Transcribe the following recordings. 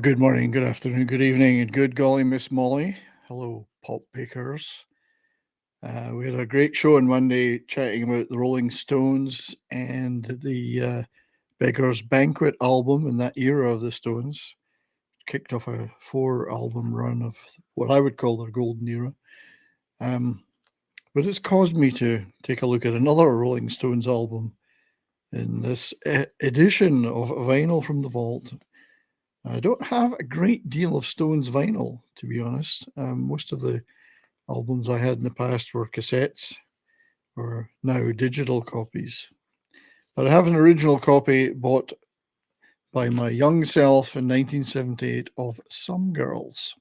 Good morning, good afternoon, good evening, and good golly, Miss Molly. Hello, pop pickers. We had a great show on Monday chatting about the Rolling Stones and the Beggar's Banquet album in that era of the Stones. Kicked off a 4 album run of what I would call their golden era. But it's caused me to take a look at another Rolling Stones album in this edition of Vinyl from the Vault. I don't have a great deal of Stones vinyl, to be honest. Most of the albums I had in the past were cassettes or now digital copies. But I have an original copy bought by my young self in 1978 of Some Girls.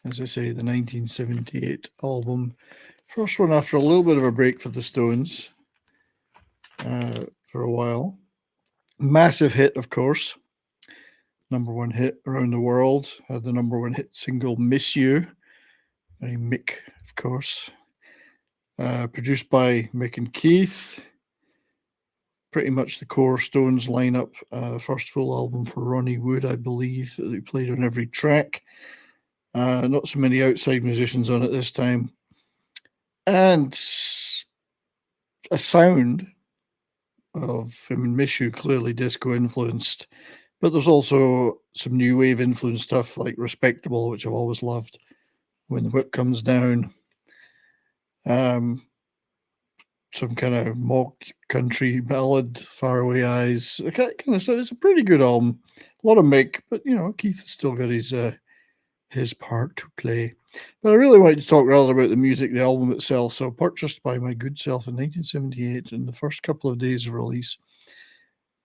As I say, the 1978 album. First one after a little bit of a break for the Stones for a while. Massive hit, of course. Number one hit around the world. Had the number one hit single Miss You. Very Mick, of course. Produced by Mick and Keith. Pretty much the core Stones lineup. First full album for Ronnie Wood, I believe, that they played on every track. Not so many outside musicians on it this time. And a sound of, Miss You, clearly disco influenced. But there's also some new wave influenced stuff like Respectable, which I've always loved. When the Whip Comes Down. Some kind of mock country ballad, Faraway Eyes. Kind of stuff. It's a pretty good album. A lot of Mick, but Keith has still got his part to play. But I really wanted to talk rather about the music, the album itself. So purchased by my good self in 1978 in the first couple of days of release.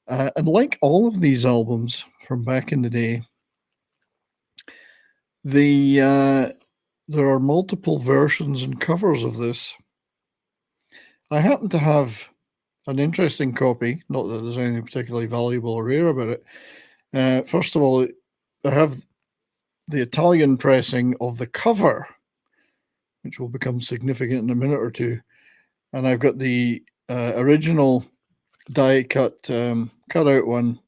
And like all of these albums from back in the day, there are multiple versions and covers of this. I happen to have an interesting copy, not that there's anything particularly valuable or rare about it. First of all, I have the Italian pressing of the cover, which will become significant in a minute or two. And I've got the original die cut cutout one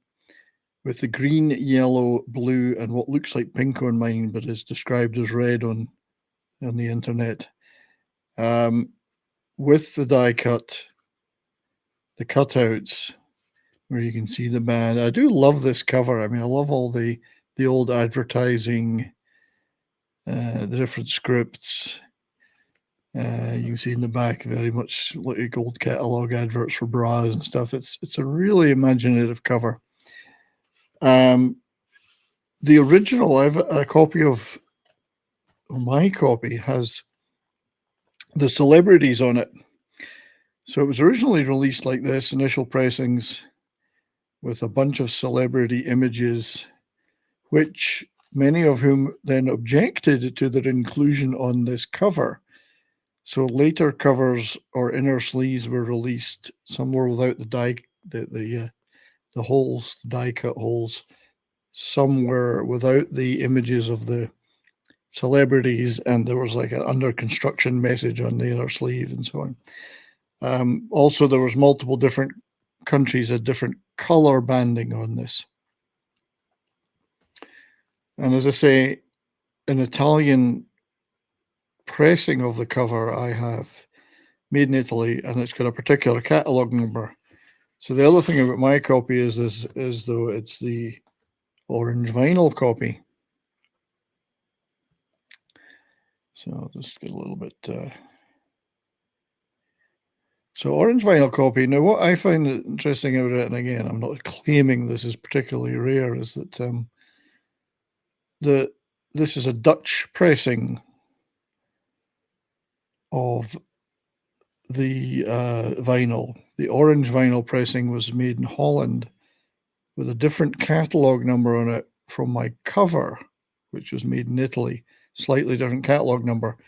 with the green, yellow, blue, and what looks like pink on mine, but is described as red on the internet. With the die cut, the cutouts, where you can see the band. I do love this cover. I love all the old advertising, the different scripts. You can see in the back very much like old catalogue adverts for bras and stuff. It's a really imaginative cover. The original, I have a copy of, my copy has the celebrities on it. So it was originally released like this, initial pressings with a bunch of celebrity images, which many of whom then objected to their inclusion on this cover. So later covers or inner sleeves were released. Some were without the die, the holes, the die cut holes. Some were without the images of the celebrities, and there was like an under construction message on the inner sleeve and so on. Also, there was multiple different countries, a different color banding on this. And as I say, an Italian pressing of the cover I have made in Italy, and it's got a particular catalog number. So the other thing about my copy is though it's the orange vinyl copy. So I'll just get a little bit. So orange vinyl copy. Now, what I find interesting about it, and again, I'm not claiming this is particularly rare, is that this is a Dutch pressing of the vinyl. The orange vinyl pressing was made in Holland with a different catalog number on it from my cover, which was made in Italy. Slightly different catalog number.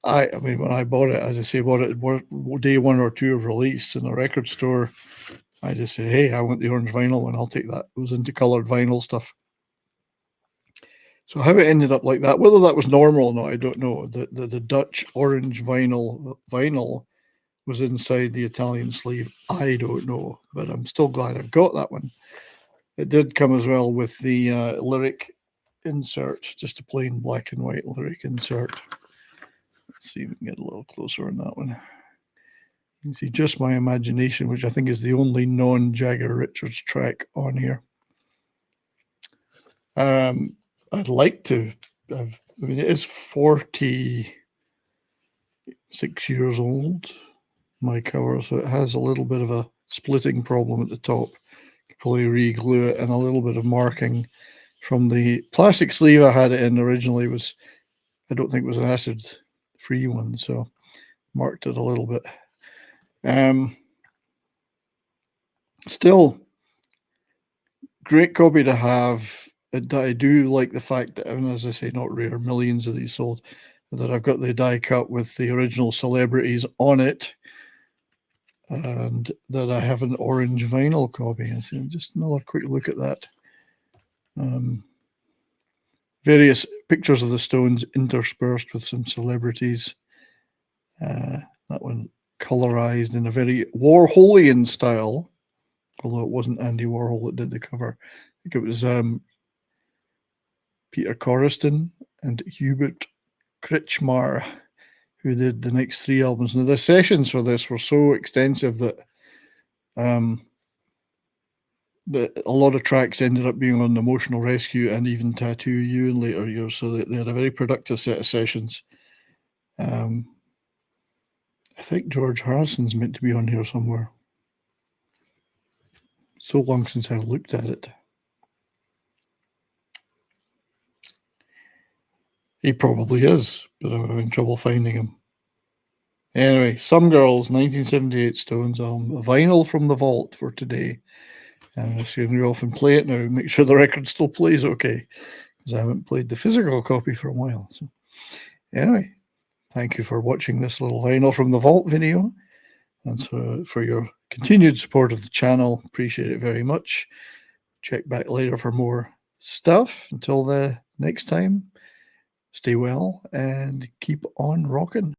When I bought it, as I say, bought it day 1 or 2 of release in a record store. I just said, hey, I want the orange vinyl one. I'll take that. It was into colored vinyl stuff. So how it ended up like that, whether that was normal or not, I don't know. The Dutch orange vinyl was inside the Italian sleeve. I don't know, but I'm still glad I've got that one. It did come as well with the lyric insert, just a plain black and white lyric insert. Let's see if we can get a little closer on that one. You can see Just My Imagination, which I think is the only non-Jagger Richards track on here. I'd like to have, I mean, it is 46 years old, my cover, so it has a little bit of a splitting problem at the top. Could probably re-glue it, and a little bit of marking from the plastic sleeve I had it in originally was, I don't think it was an acid-free one, so marked it a little bit. Still, great copy to have. I do like the fact that, and as I say, not rare, millions of these sold, that I've got the die cut with the original celebrities on it, and that I have an orange vinyl copy. So just another quick look at that. Various pictures of the Stones interspersed with some celebrities. That one colorized in a very Warholian style, although it wasn't Andy Warhol that did the cover. I think it was Peter Corriston and Hubert Kretschmar, who did the next 3 albums. Now, the sessions for this were so extensive that a lot of tracks ended up being on Emotional Rescue and even Tattoo You in later years, so they had a very productive set of sessions. I think George Harrison's meant to be on here somewhere. So long since I've looked at it. He probably is, but I'm having trouble finding him. Anyway, Some Girls, 1978 Stones album, a vinyl from the vault for today. And I'm just going to go off and play it now, make sure the record still plays okay, because I haven't played the physical copy for a while. So anyway, thank you for watching this little vinyl from the vault video, and so for your continued support of the channel. Appreciate it very much. Check back later for more stuff. Until the next time, stay well and keep on rocking.